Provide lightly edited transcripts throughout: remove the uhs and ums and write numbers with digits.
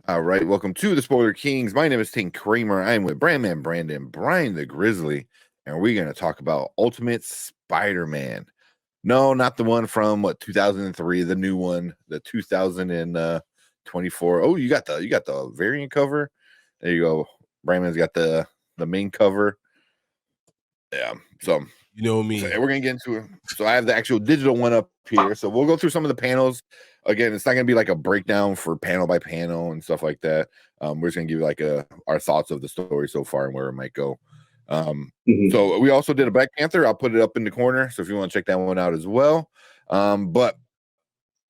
All right, welcome to the Spoiler Kings. My name is Tim Kramer. I am with Brandman Brandon, Brian the Grizzly, and we're going to talk about Ultimate Spider-Man. No, not the one from 2003, the new one, the 2024. Oh, you got the variant cover. There you go. Brandman's got the main cover. Yeah, so You know me. So we're gonna get into it. So I have the actual digital one up here. So we'll go through some of the panels. Again, it's not gonna be like a breakdown for panel by panel and stuff like that. We're just gonna give you like our thoughts of the story so far and where it might go. So we also did a Black Panther. I'll put it up in the corner. So if you want to check that one out as well. But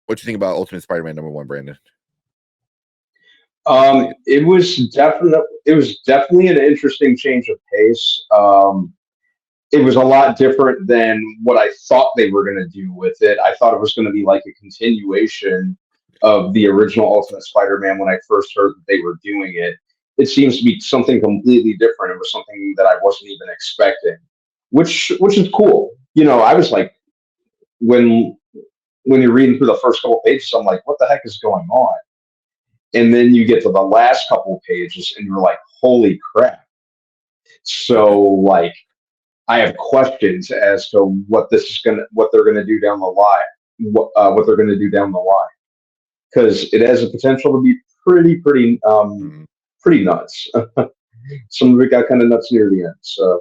what you think about Ultimate Spider-Man #1, Brandon? It was definitely an interesting change of pace. It was a lot different than what I thought they were going to do with it. I thought it was going to be like a continuation of the original Ultimate Spider-Man when I first heard that they were doing it. It seems to be something completely different. It was something that I wasn't even expecting, which is cool. You know, I was like, when you're reading through the first couple pages, I'm like, what the heck is going on? And then you get to the last couple pages and you're like, holy crap. So like, I have questions as to what they're gonna do down the line, what they're gonna do down the line, because it has the potential to be pretty nuts. Some of it got kind of nuts near the end, so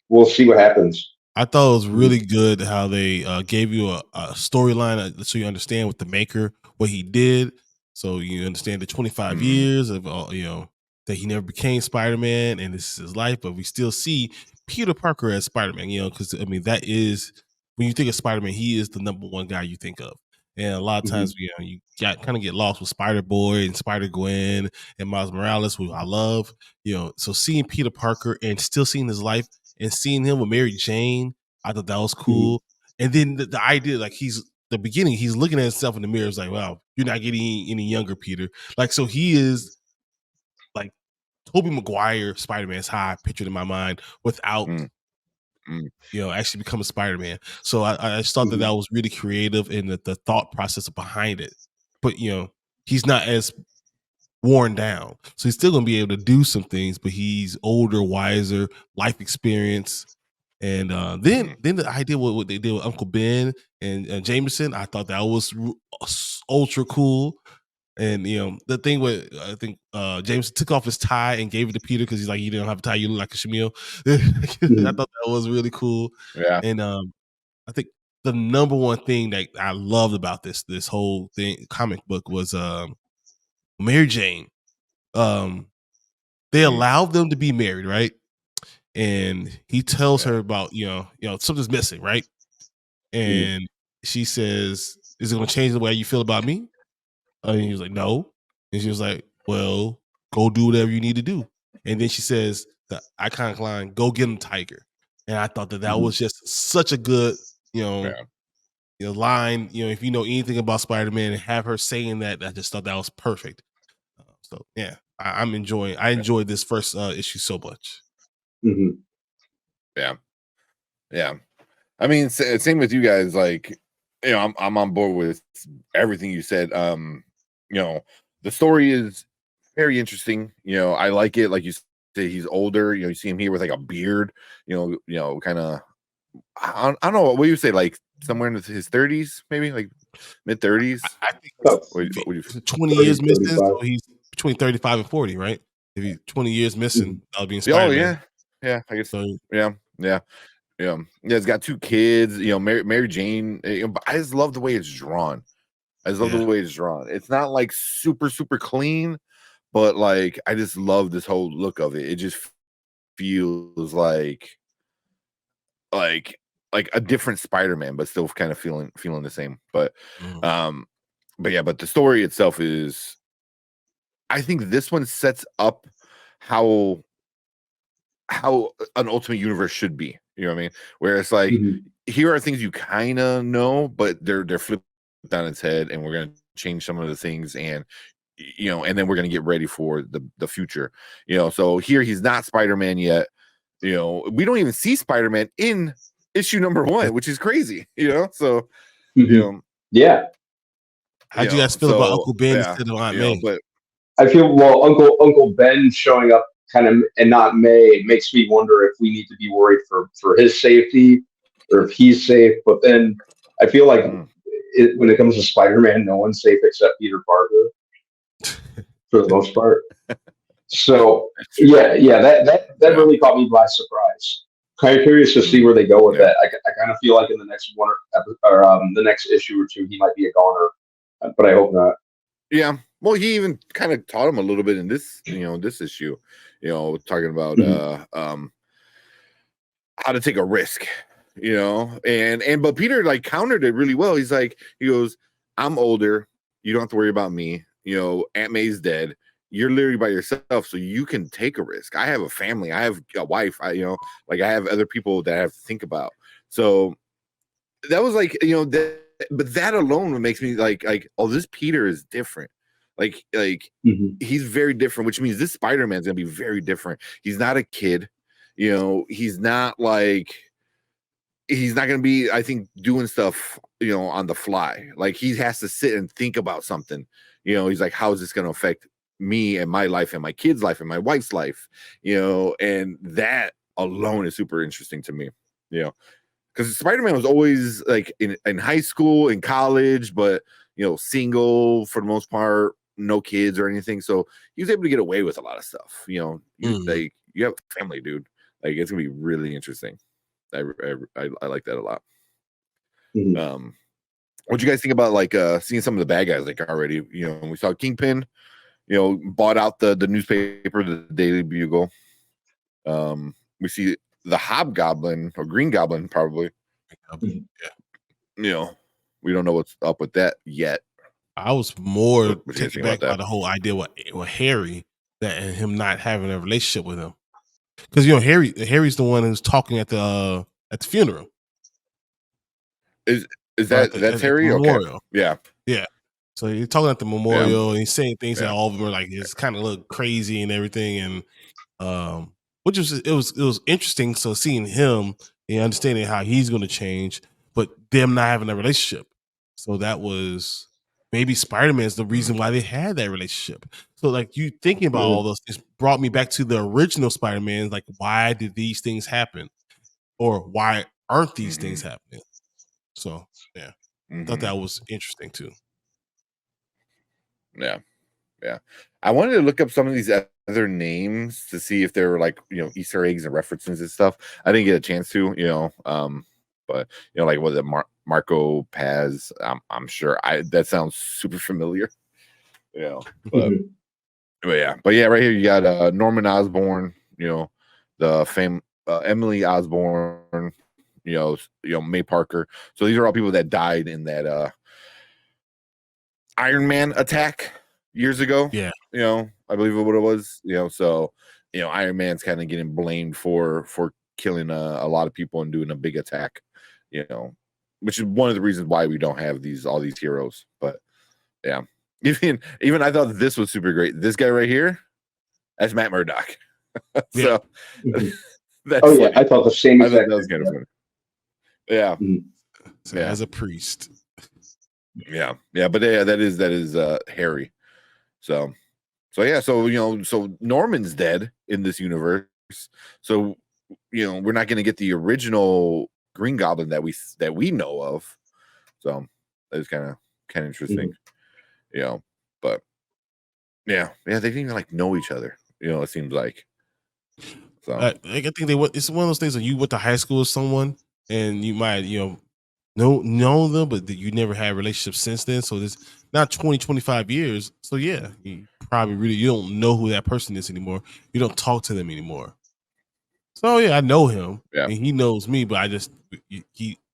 we'll see what happens. I thought it was really good how they gave you a storyline so you understand what the maker, what he did, so you understand the 25 years of that he never became Spider-Man and this is his life, but we still see Peter Parker as Spider-Man, because I mean that is when you think of Spider-Man, he is the #1 guy you think of. And a lot of times, you kind of get lost with Spider-Boy and Spider-Gwen and Miles Morales, who I love. So seeing Peter Parker and still seeing his life and seeing him with Mary Jane, I thought that was cool. And then the idea, like he's looking at himself in the mirror, it's like, wow, you're not getting any younger, Peter. Like, so he is like Tobey Maguire Spider-Man's how I pictured in my mind without actually becoming Spider-Man. So I just thought that was really creative in the thought process behind it. But he's not as worn down, so he's still gonna be able to do some things, but he's older, wiser, life experience. And then the idea what they did with Uncle Ben and Jameson, I thought that was ultra cool. And the thing with I think Jameson took off his tie and gave it to Peter because he's like, you don't have a tie, you look like a Shamil. I thought that was really cool. Yeah. And I think the #1 thing that I loved about this whole thing comic book was Mary Jane. They allowed them to be married, right? And he tells her about something's missing, right? And she says, "Is it going to change the way you feel about me?" And he was like, "No." And she was like, "Well, go do whatever you need to do." And then she says the iconic line, "Go get him, Tiger." And I thought that was just such a good, line. If you know anything about Spider-Man and have her saying that, I just thought that was perfect. So yeah, I enjoyed this first issue so much. Yeah. I mean, same with you guys. Like, I'm on board with everything you said. The story is very interesting. I like it. Like you say, he's older. You see him here with like a beard. Kind of. I don't know. What do you say? Like somewhere in his 30s, maybe like mid 30s. I think 20 years missing. So he's between 35 and 40, right? If he's 20 years missing, that'll be in Spider-Man. Yeah. I guess so. Yeah. It's got 2 kids. Mary Jane. But I just love the way it's drawn. It's not like super clean, but like I just love this whole look of it. It just feels like a different Spider-Man, but still kind of feeling the same. But but the story itself is, I think this one sets up how an Ultimate Universe should be. You know what I mean? Where it's like, here are things you kind of know, but they're flipped on its head, and we're gonna change some of the things, and and then we're gonna get ready for the future. So here he's not Spider-Man yet. We don't even see Spider-Man in issue #1, which is crazy. So yeah. How'd you guys feel about Uncle Ben instead of Aunt May? But I feel well, Uncle Ben showing up kind of and not May makes me wonder if we need to be worried for his safety or if he's safe. But then I feel like when it comes to Spider-Man, no one's safe except Peter Parker for the most part. So yeah, that really caught me by surprise. Kind of curious to see where they go with that. I kind of feel like in the next the next issue or two, he might be a goner, but I hope not. Yeah. Well, he even kind of taught him a little bit in this, this issue, talking about how to take a risk, but Peter like countered it really well. He goes, I'm older. You don't have to worry about me. Aunt May's dead. You're literally by yourself, so you can take a risk. I have a family. I have a wife. I have other people that I have to think about. So that was but that alone makes me like, oh, this Peter is different. He's very different, which means this Spider-Man's gonna be very different. He's not a kid, he's not gonna be, I think, doing stuff, on the fly. Like he has to sit and think about something. He's like, how is this gonna affect me and my life and my kids' life and my wife's life? And that alone is super interesting to me, because Spider-Man was always like in high school, in college, but single for the most part, no kids or anything. So he was able to get away with a lot of stuff. You have a family, dude. Like it's gonna be really interesting. I like that a lot. What do you guys think about seeing some of the bad guys already? We saw Kingpin, bought out the newspaper, the Daily Bugle. We see the Hobgoblin or Green Goblin, probably. Yeah. We don't know what's up with that yet. I was more taken back by the whole idea with Harry and him not having a relationship with him, because Harry's the one who's talking at the funeral. Is that's Harry? Okay. Yeah. So he's talking at the memorial and he's saying things that all of them are like, it's kind of look crazy and everything, and which was interesting. So seeing him and understanding how he's going to change, but them not having a relationship. So that was maybe Spider-Man is the reason why they had that relationship. So like you thinking about all those things brought me back to the original Spider-Man. Like, why did these things happen, or why aren't these things happening? So yeah, I thought that was interesting too. Yeah. I wanted to look up some of these other names to see if there were Easter eggs and references and stuff. I didn't get a chance to, but was it Marco Paz? I'm sure that sounds super familiar. But yeah, right here you got Norman Osborn, the Emily Osborn, May Parker. So these are all people that died in that Iron Man attack years ago. Yeah. I believe what it was. So Iron Man's kind of getting blamed for killing a lot of people and doing a big attack. Which is one of the reasons why we don't have all these heroes. But yeah, even I thought this was super great. This guy right here, that's Matt Murdock. So that's I thought the same. I thought that was kind of funny. Yeah. So as a priest. Yeah, but that is Harry. So so Norman's dead in this universe. So we're not going to get the original Green Goblin that we know of. So that is kind of interesting. But yeah, they didn't even know each other. It seems like. So I think it's one of those things that you went to high school with someone and you might know them, but you never had a relationship since then. So there's not 20, 25 years. So yeah, you probably you don't know who that person is anymore. You don't talk to them anymore. So yeah, I know him and he knows me, but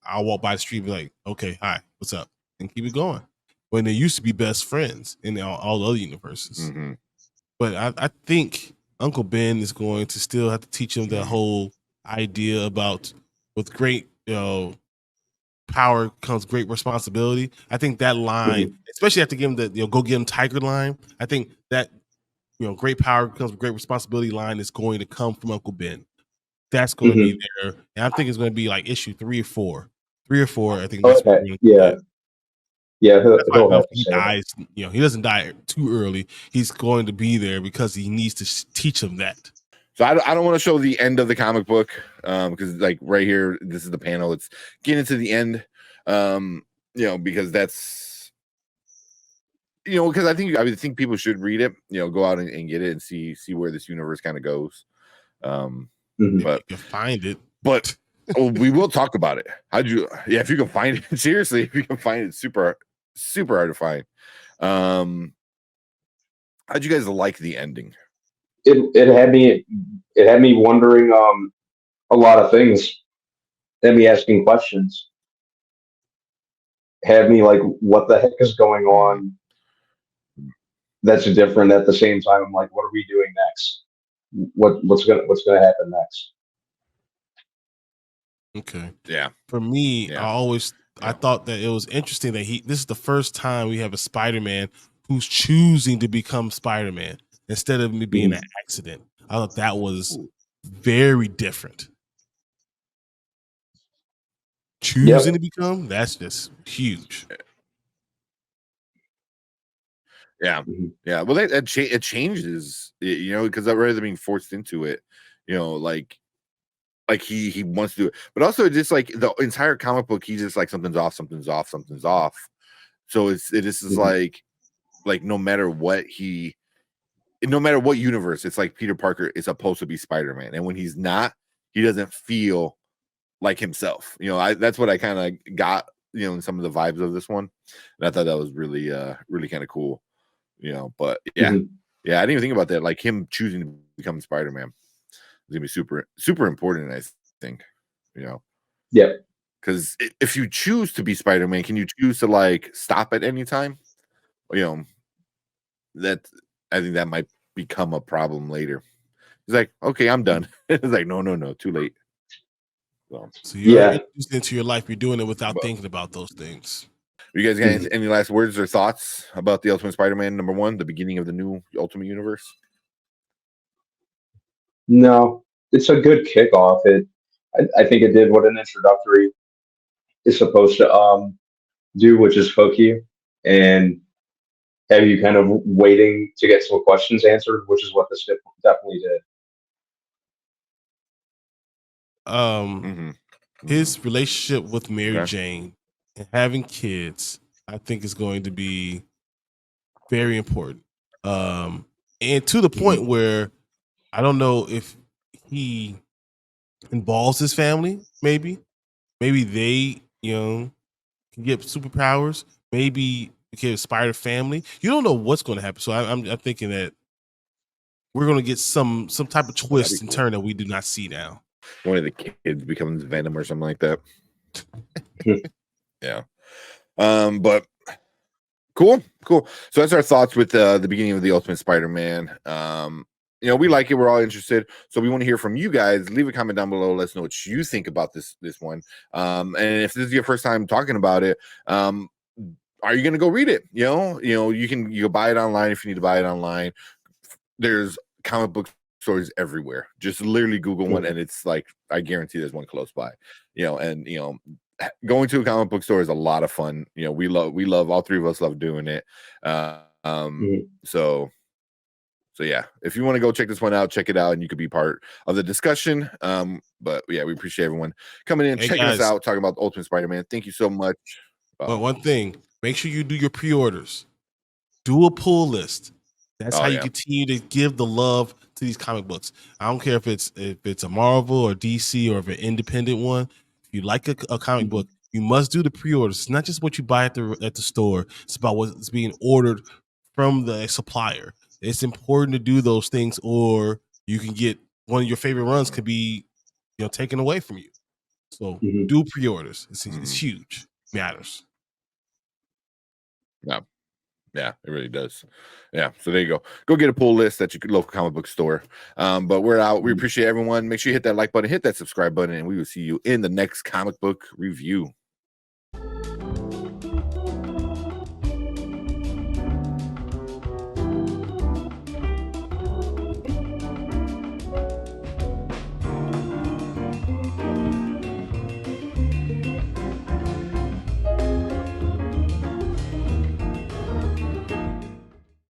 I'll walk by the street and be like, okay, hi, what's up? And keep it going. When they used to be best friends in all the other universes. But I think Uncle Ben is going to still have to teach him the whole idea about with great, power comes great responsibility. I think that line, especially after give him the go get him Tiger line, I think that great power comes with great responsibility line is going to come from Uncle Ben. That's going to be there, and I think it's going to be like issue 3 or 4. 3 or 4, I think. That's what we're yeah. Yeah, That's why I he'll felt have to he say that. dies. He doesn't die too early. He's going to be there because he needs to teach him that. So I don't want to show the end of the comic book because like right here, this is the panel. It's getting to the end, because that's because I think people should read it. Go out and get it and see where this universe kind of goes. Mm-hmm. But you can find it, but we will talk about it. If you can find it, seriously, if you can find it, super hard to find. How'd you guys like the ending? It had me wondering a lot of things. Had me asking questions. Had me like, what the heck is going on? That's different. At the same time, I'm like, what are we doing next? What's gonna happen next? Okay. Yeah. For me, Yeah. I thought that it was interesting that this is the first time we have a Spider-Man who's choosing to become Spider-Man instead of it being an accident. I thought that was very different. Choosing to become, that's just huge. Yeah. Yeah. Well, it changes, because rather than being forced into it, like he wants to do it, but also just like the entire comic book, he's just like something's off. So it is like no matter what universe, it's like Peter Parker is supposed to be Spider-Man, and when he's not, he doesn't feel like himself. That's what I kind of got, in some of the vibes of this one, and I thought that was really kind of cool. But yeah, I didn't even think about that. Like him choosing to become Spider-Man is gonna be super, super important, I think. Yeah. Because if you choose to be Spider-Man, can you choose to like stop at any time? That I think that might become a problem later. He's like, okay, I'm done. It's like, no, too late. So you're introduced into your life. You're doing it without thinking about those things. You guys got any last words or thoughts about the Ultimate Spider-Man #1, the beginning of the new Ultimate Universe? No, it's a good kickoff. I think it did what an introductory is supposed to do, which is hook you and have you kind of waiting to get some questions answered, which is what this definitely did. His relationship with Mary Jane and having kids, I think, is going to be very important. And to the point where I don't know if he involves his family, maybe they, can get superpowers. Maybe because Spider family, you don't know what's going to happen. So I'm thinking that we're going to get some type of twist and turn that we do not see now. One of the kids becomes Venom or something like that. Yeah. But cool. So that's our thoughts with the beginning of the Ultimate Spider-Man. We like it. We're all interested. So we want to hear from you guys. Leave a comment down below. Let us know what you think about this one. And if this is your first time talking about it, are you going to go read it? You can buy it online if you need to buy it online. There's comic book stores everywhere. Just literally Google one, and it's like, I guarantee there's one close by. Going to a comic book store is a lot of fun. We love all three of us love doing it. So yeah, if you want to go check this one out, check it out, and you could be part of the discussion. But yeah, we appreciate everyone coming in, checking us out, talking about Ultimate Spider-Man. Thank you so much. But one thing, make sure you do your pre-orders. Do a pull list. That's how you continue to give the love to these comic books. I don't care if it's a Marvel or DC or if an independent one. If you like a comic book, you must do the pre-orders. It's not just what you buy at the store. It's about what's being ordered from the supplier. It's important to do those things, or you can get one of your favorite runs could be, taken away from you. So do pre-orders. It's huge. Matters. Yeah, it really does. Yeah, so there you go. Go get a pull list at your local comic book store. But we're out. We appreciate everyone. Make sure you hit that like button, hit that subscribe button, and we will see you in the next comic book review.